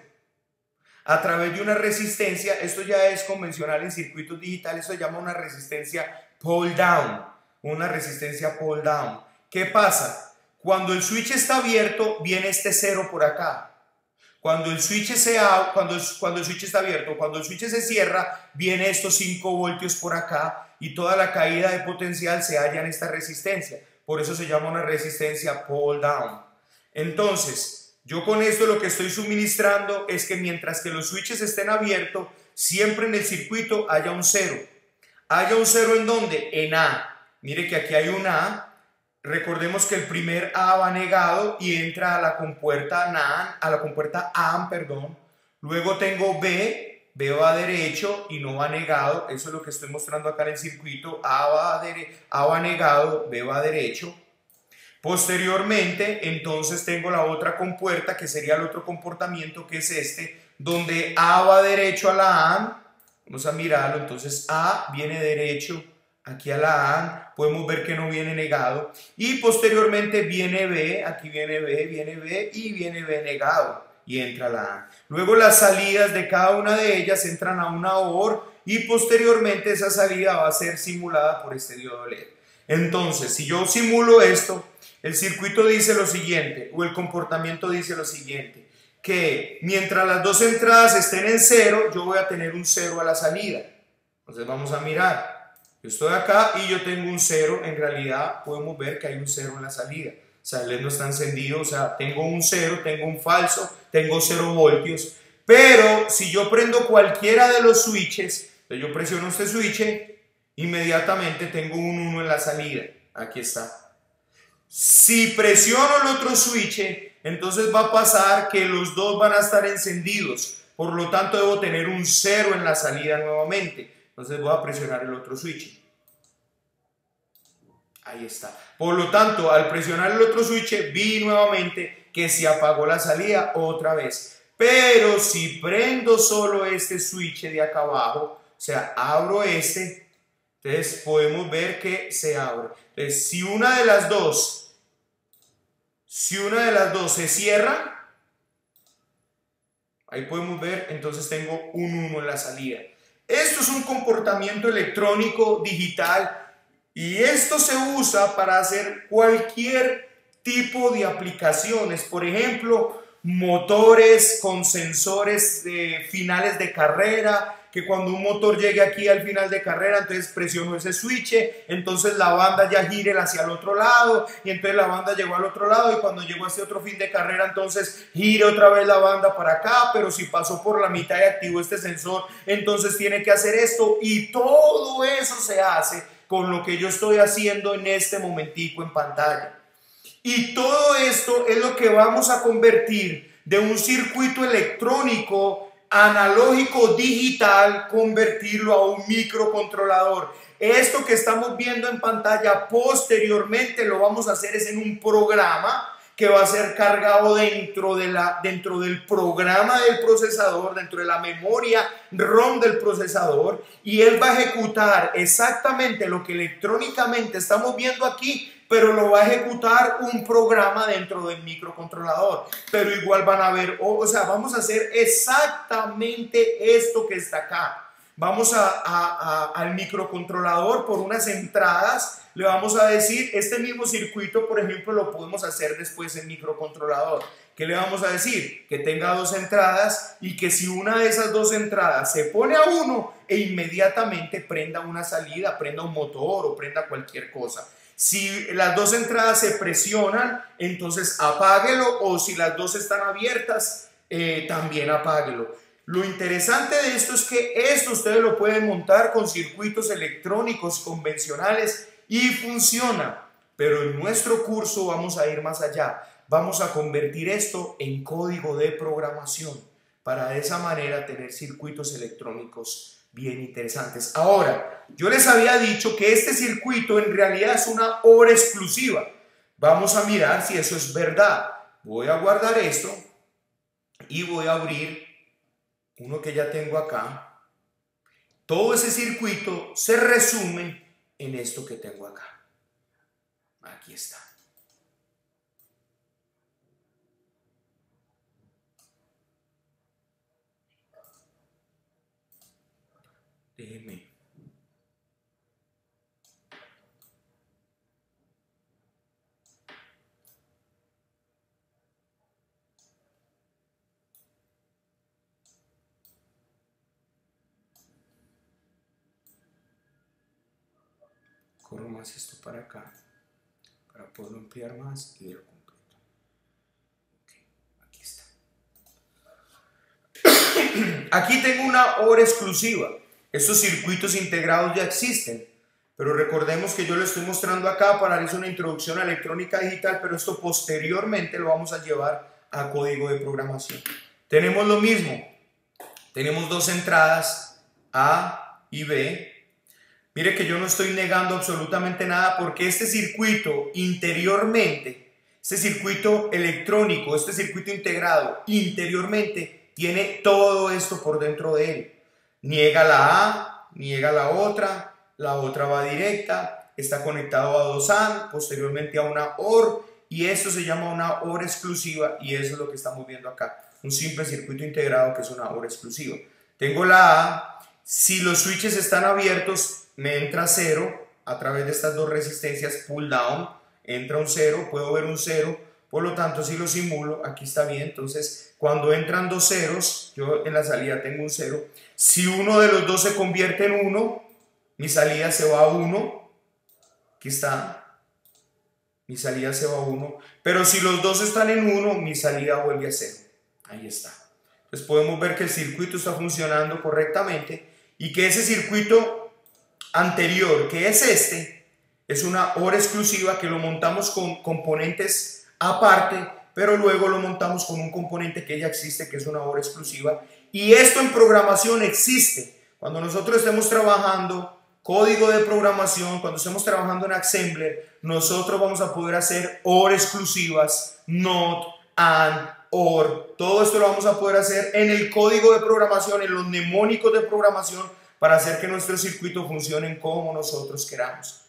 A través de una resistencia, esto ya es convencional en circuitos digitales, esto se llama una resistencia pull down. Una resistencia pull down. ¿Qué pasa? Cuando el switch está abierto, viene este 0 por acá. Cuando el switch cuando el switch está abierto, cuando el switch se cierra, viene estos 5 voltios por acá y toda la caída de potencial se halla en esta resistencia. Por eso se llama una resistencia pull down. Entonces, yo con esto lo que estoy suministrando es que mientras que los switches estén abiertos, siempre en el circuito haya un 0. ¿Haya un 0 en dónde? En A. Mire que aquí hay un A. Recordemos que el primer A va negado y entra a la compuerta AND, perdón. Luego tengo B. B va derecho y no va negado. Eso es lo que estoy mostrando acá en el circuito. A va negado, B va derecho. Posteriormente, entonces tengo la otra compuerta que sería el otro comportamiento, que es este, donde A va derecho a la AND. Vamos a mirarlo. Entonces A viene derecho aquí a la AND. Podemos ver que no viene negado. Y posteriormente viene B. Aquí viene B y viene B negado. Y entra la AND. Luego las salidas de cada una de ellas entran a una OR y posteriormente esa salida va a ser simulada por este diodo LED. Entonces, si yo simulo esto, el circuito dice lo siguiente, o el comportamiento dice lo siguiente, que mientras las dos entradas estén en 0, yo voy a tener un 0 a la salida. Entonces vamos a mirar. Yo estoy acá y yo tengo un 0, en realidad podemos ver que hay un 0 en la salida. O sea, el LED no está encendido, o sea, tengo un cero, tengo un falso, tengo 0 voltios. Pero si yo prendo cualquiera de los switches, yo presiono este switch, inmediatamente tengo un 1 en la salida. Aquí está. Si presiono el otro switch, entonces va a pasar que los dos van a estar encendidos. Por lo tanto, debo tener un 0 en la salida nuevamente. Entonces voy a presionar el otro switch. Ahí está. Por lo tanto, al presionar el otro switch, vi nuevamente que se apagó la salida otra vez. Pero si prendo solo este switch de acá abajo, o sea, abro este, entonces podemos ver que se abre. Entonces, si una de las dos se cierra, ahí podemos ver, entonces tengo un 1 en la salida. Esto es un comportamiento electrónico digital y esto se usa para hacer cualquier tipo de aplicaciones. Por ejemplo, motores con sensores de finales de carrera, que cuando un motor llegue aquí al final de carrera, entonces presiono ese switch, entonces la banda ya gire hacia el otro lado, y entonces la banda llegó al otro lado, y cuando llegó a este otro fin de carrera, entonces gire otra vez la banda para acá, pero si pasó por la mitad y activó este sensor, entonces tiene que hacer esto, y todo eso se hace con lo que yo estoy haciendo en este momentico en pantalla. Y todo esto es lo que vamos a convertir de un circuito electrónico analógico digital, convertirlo a un microcontrolador. Esto que estamos viendo en pantalla posteriormente lo vamos a hacer es en un programa que va a ser cargado dentro del programa del procesador, dentro de la memoria ROM del procesador, y él va a ejecutar exactamente lo que electrónicamente estamos viendo aquí, pero lo va a ejecutar un programa dentro del microcontrolador. Pero igual van a ver, o sea, vamos a hacer exactamente esto que está acá. Vamos al microcontrolador por unas entradas, le vamos a decir, este mismo circuito, por ejemplo, lo podemos hacer después en microcontrolador. ¿Qué le vamos a decir? Que tenga 2 entradas y que si una de esas 2 entradas se pone a 1 e inmediatamente prenda una salida, prenda un motor o prenda cualquier cosa. Si las 2 entradas se presionan, entonces apáguelo, o si las 2 están abiertas, también apáguelo. Lo interesante de esto es que esto ustedes lo pueden montar con circuitos electrónicos convencionales y funciona. Pero en nuestro curso vamos a ir más allá. Vamos a convertir esto en código de programación para de esa manera tener circuitos electrónicos bien interesantes. Ahora, yo les había dicho que este circuito en realidad es una obra exclusiva. Vamos a mirar si eso es verdad. Voy a guardar esto y voy a abrir uno que ya tengo acá. Todo ese circuito se resume en esto que tengo acá. Aquí está. Déjeme. Corro más esto para acá para poderlo ampliar más y verlo completo. Okay, aquí está. Aquí tengo una obra exclusiva. Estos circuitos integrados ya existen, pero recordemos que yo lo estoy mostrando acá para darles una introducción a electrónica digital, pero esto posteriormente lo vamos a llevar a código de programación. Tenemos lo mismo. Tenemos 2 entradas, A y B. Mire que yo no estoy negando absolutamente nada, porque este circuito interiormente, este circuito electrónico, este circuito integrado interiormente tiene todo esto por dentro de él. Niega la A, niega la otra va directa, está conectado a 2 AND, posteriormente a una OR, y esto se llama una OR exclusiva, y eso es lo que estamos viendo acá, un simple circuito integrado que es una OR exclusiva. Tengo la A, si los switches están abiertos, me entra 0 a través de estas 2 resistencias pull down, entra un 0, puedo ver un 0, por lo tanto si lo simulo, aquí está bien. Entonces cuando entran 2 ceros, yo en la salida tengo un 0, si uno de los 2 se convierte en 1, mi salida se va a 1, aquí está, mi salida se va a 1, pero si los dos están en 1, mi salida vuelve a 0. Ahí está. Entonces podemos ver que el circuito está funcionando correctamente y que ese circuito anterior, que es este, es una hora exclusiva que lo montamos con componentes aparte, pero luego lo montamos con un componente que ya existe, que es una hora exclusiva. Y esto en programación existe. Cuando nosotros estemos trabajando código de programación, cuando estemos trabajando en Assembler, nosotros vamos a poder hacer OR exclusivas, NOT, AND, OR. Todo esto lo vamos a poder hacer en el código de programación, en los mnemónicos de programación, para hacer que nuestros circuitos funcionen como nosotros queramos.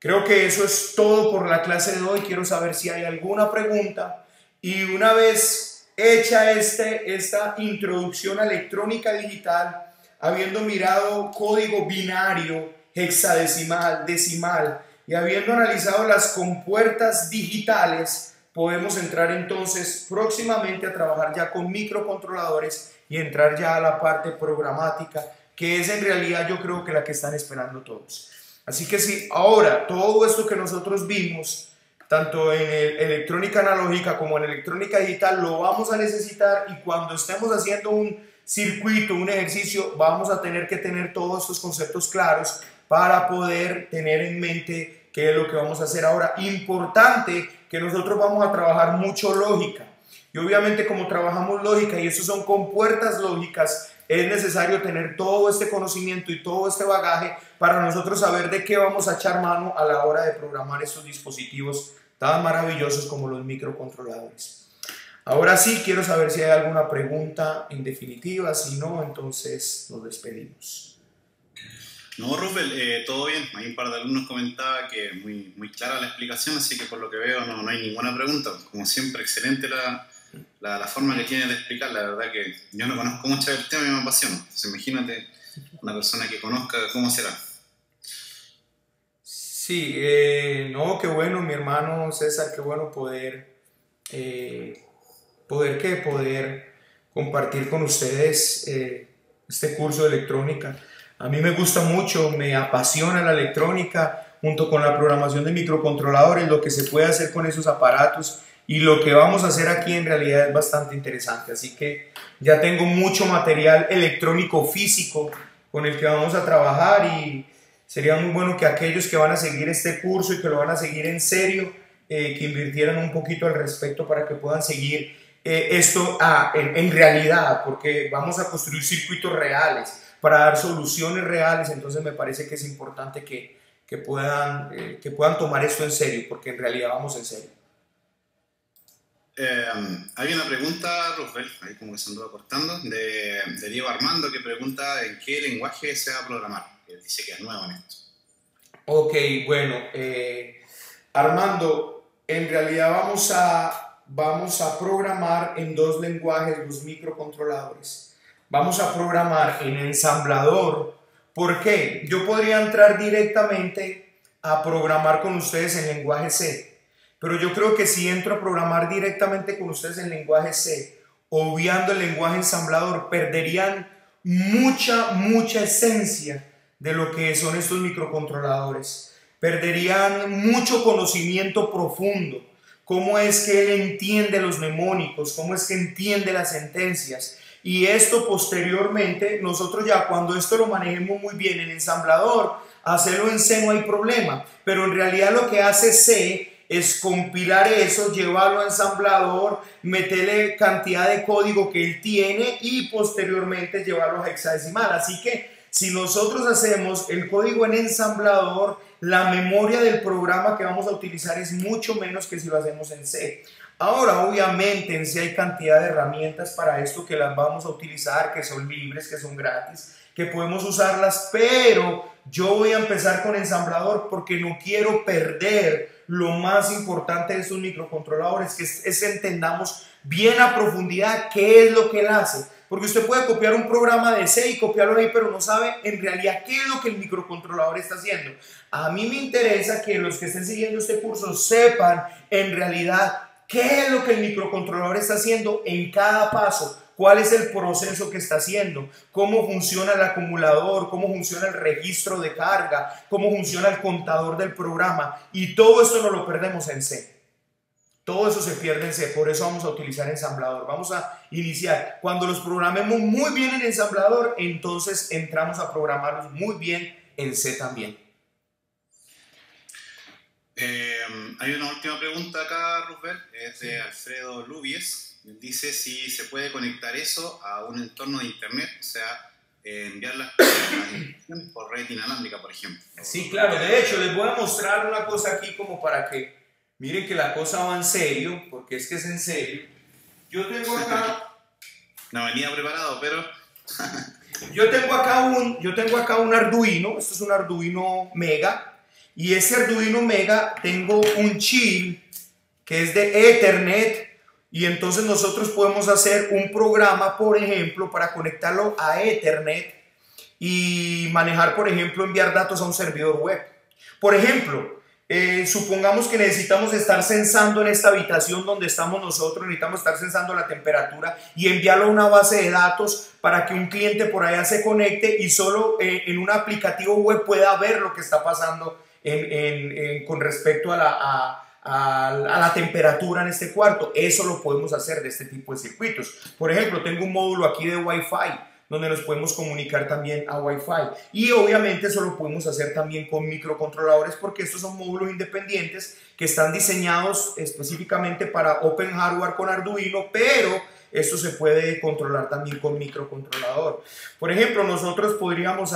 Creo que eso es todo por la clase de hoy. Quiero saber si hay alguna pregunta. Y una vez hecha esta introducción a electrónica digital, habiendo mirado código binario, hexadecimal, decimal y habiendo analizado las compuertas digitales, podemos entrar entonces próximamente a trabajar ya con microcontroladores y entrar ya a la parte programática, que es en realidad yo creo que la que están esperando todos. Así que sí, ahora todo esto que nosotros vimos, tanto en electrónica analógica como en electrónica digital, lo vamos a necesitar, y cuando estemos haciendo un circuito, un ejercicio, vamos a tener que tener todos estos conceptos claros para poder tener en mente qué es lo que vamos a hacer ahora. Importante que nosotros vamos a trabajar mucho lógica, y obviamente como trabajamos lógica y eso son compuertas lógicas, es necesario tener todo este conocimiento y todo este bagaje para nosotros saber de qué vamos a echar mano a la hora de programar estos dispositivos tan maravillosos como los microcontroladores. Ahora sí, quiero saber si hay alguna pregunta en definitiva. Si no, entonces nos despedimos. No, Rufel, todo bien. Hay un par de alumnos comentaba que muy clara la explicación, así que por lo que veo no hay ninguna pregunta. Como siempre, excelente la forma que tiene de explicar. La verdad que yo no conozco mucho del tema y me apasiona. Entonces imagínate una persona que conozca cómo será. Sí, no, qué bueno, mi hermano César, qué bueno poder compartir con ustedes este curso de electrónica. A mí me gusta mucho, me apasiona la electrónica, junto con la programación de microcontroladores, lo que se puede hacer con esos aparatos, y lo que vamos a hacer aquí en realidad es bastante interesante. Así que ya tengo mucho material electrónico físico con el que vamos a trabajar, y sería muy bueno que aquellos que van a seguir este curso y que lo van a seguir en serio, que invirtieran un poquito al respecto para que puedan seguir esto en realidad, porque vamos a construir circuitos reales para dar soluciones reales. Entonces me parece que es importante que puedan tomar esto en serio, porque en realidad vamos en serio. Hay una pregunta, Rufel, ahí como que se andó cortando, de Diego Armando, que pregunta en qué lenguaje se va a programar. Él dice que es nuevo en esto. Ok, bueno, Armando, en realidad vamos a programar en dos lenguajes los microcontroladores. Vamos a programar en ensamblador. ¿Por qué? Yo podría entrar directamente a programar con ustedes en lenguaje C, pero yo creo que si entro a programar directamente con ustedes en lenguaje C, obviando el lenguaje ensamblador, perderían mucha esencia de lo que son estos microcontroladores. Perderían mucho conocimiento profundo. Cómo es que él entiende los mnemónicos, cómo es que entiende las sentencias. Y esto posteriormente, nosotros ya cuando esto lo manejemos muy bien en ensamblador, hacerlo en C no hay problema. Pero en realidad lo que hace C es compilar eso, llevarlo a ensamblador, meterle cantidad de código que él tiene y posteriormente llevarlo a hexadecimal. Así que si nosotros hacemos el código en ensamblador, la memoria del programa que vamos a utilizar es mucho menos que si lo hacemos en C. Ahora, obviamente, en C hay cantidad de herramientas para esto que las vamos a utilizar, que son libres, que son gratis, que podemos usarlas, pero yo voy a empezar con ensamblador porque no quiero perder lo más importante de estos microcontroladores, que es entendamos bien a profundidad qué es lo que él hace. Porque usted puede copiar un programa de C y copiarlo ahí, pero no sabe en realidad qué es lo que el microcontrolador está haciendo. A mí me interesa que los que estén siguiendo este curso sepan en realidad qué es lo que el microcontrolador está haciendo en cada paso, cuál es el proceso que está haciendo, cómo funciona el acumulador, cómo funciona el registro de carga, cómo funciona el contador del programa, y todo esto no lo perdemos en C. Todo eso se pierde en C, por eso vamos a utilizar ensamblador. Vamos a iniciar. Cuando los programemos muy bien en ensamblador, entonces entramos a programarlos muy bien en C también. Hay una última pregunta acá, Rupert, es de Alfredo Lubies. Dice si se puede conectar eso a un entorno de internet, o sea, enviar las instrucciones por red inalámbrica, por ejemplo. Sí, claro. De hecho, les voy a mostrar una cosa aquí como para que miren que la cosa va en serio, porque es que es en serio. Yo tengo acá... No venía preparado, pero... yo tengo acá un Arduino, esto es un Arduino Mega, y ese Arduino Mega tengo un chip que es de Ethernet, y entonces nosotros podemos hacer un programa, por ejemplo, para conectarlo a Ethernet y manejar, por ejemplo, enviar datos a un servidor web. Por ejemplo, supongamos que necesitamos estar censando en esta habitación donde estamos nosotros, necesitamos estar censando la temperatura y enviarlo a una base de datos para que un cliente por allá se conecte y solo en un aplicativo web pueda ver lo que está pasando con respecto a la temperatura en este cuarto. Eso lo podemos hacer de este tipo de circuitos. Por ejemplo, tengo un módulo aquí de Wi-Fi donde nos podemos comunicar también a Wi-Fi, y obviamente eso lo podemos hacer también con microcontroladores, porque estos son módulos independientes que están diseñados específicamente para Open Hardware con Arduino, pero esto se puede controlar también con microcontrolador. Por ejemplo, nosotros podríamos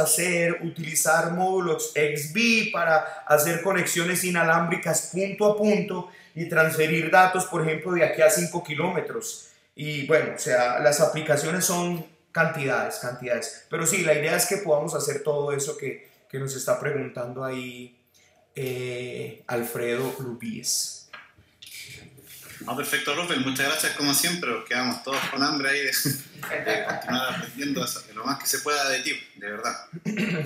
utilizar módulos XBee para hacer conexiones inalámbricas punto a punto y transferir datos, por ejemplo, de aquí a 5 kilómetros. Y bueno, o sea, las aplicaciones son cantidades. Pero sí, la idea es que podamos hacer todo eso que nos está preguntando ahí Alfredo Lubies. No, perfecto, Rupert, muchas gracias como siempre. Quedamos todos con hambre ahí de continuar aprendiendo lo más que se pueda de ti, de verdad.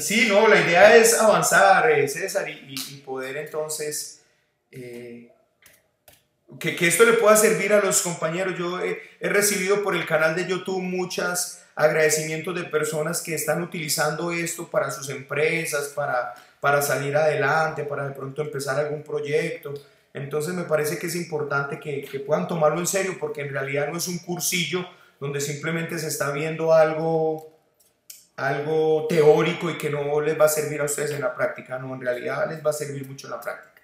Sí, no, la idea es avanzar, César, y poder entonces que esto le pueda servir a los compañeros. Yo he recibido por el canal de YouTube muchos agradecimientos de personas que están utilizando esto para sus empresas, para salir adelante, para de pronto empezar algún proyecto. Entonces me parece que es importante que puedan tomarlo en serio, porque en realidad no es un cursillo donde simplemente se está viendo algo teórico y que no les va a servir a ustedes en la práctica. No, en realidad les va a servir mucho en la práctica.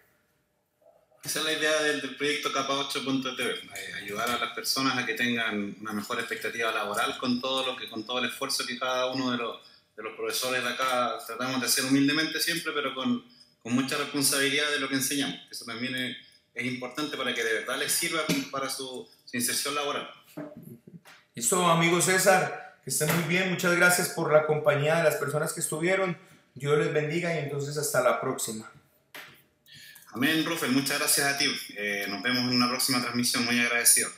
Esa es la idea del proyecto Capa8.tv, ayudar a las personas a que tengan una mejor expectativa laboral con todo el esfuerzo que cada uno de los profesores de acá tratamos de hacer humildemente siempre, pero con mucha responsabilidad de lo que enseñamos. Eso también es importante para que de verdad les sirva para su inserción laboral. Listo, amigo César, que estén muy bien. Muchas gracias por la compañía de las personas que estuvieron. Dios les bendiga y entonces hasta la próxima. Amén, Rufel, muchas gracias a ti. Nos vemos en una próxima transmisión, muy agradecido.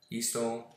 Listo.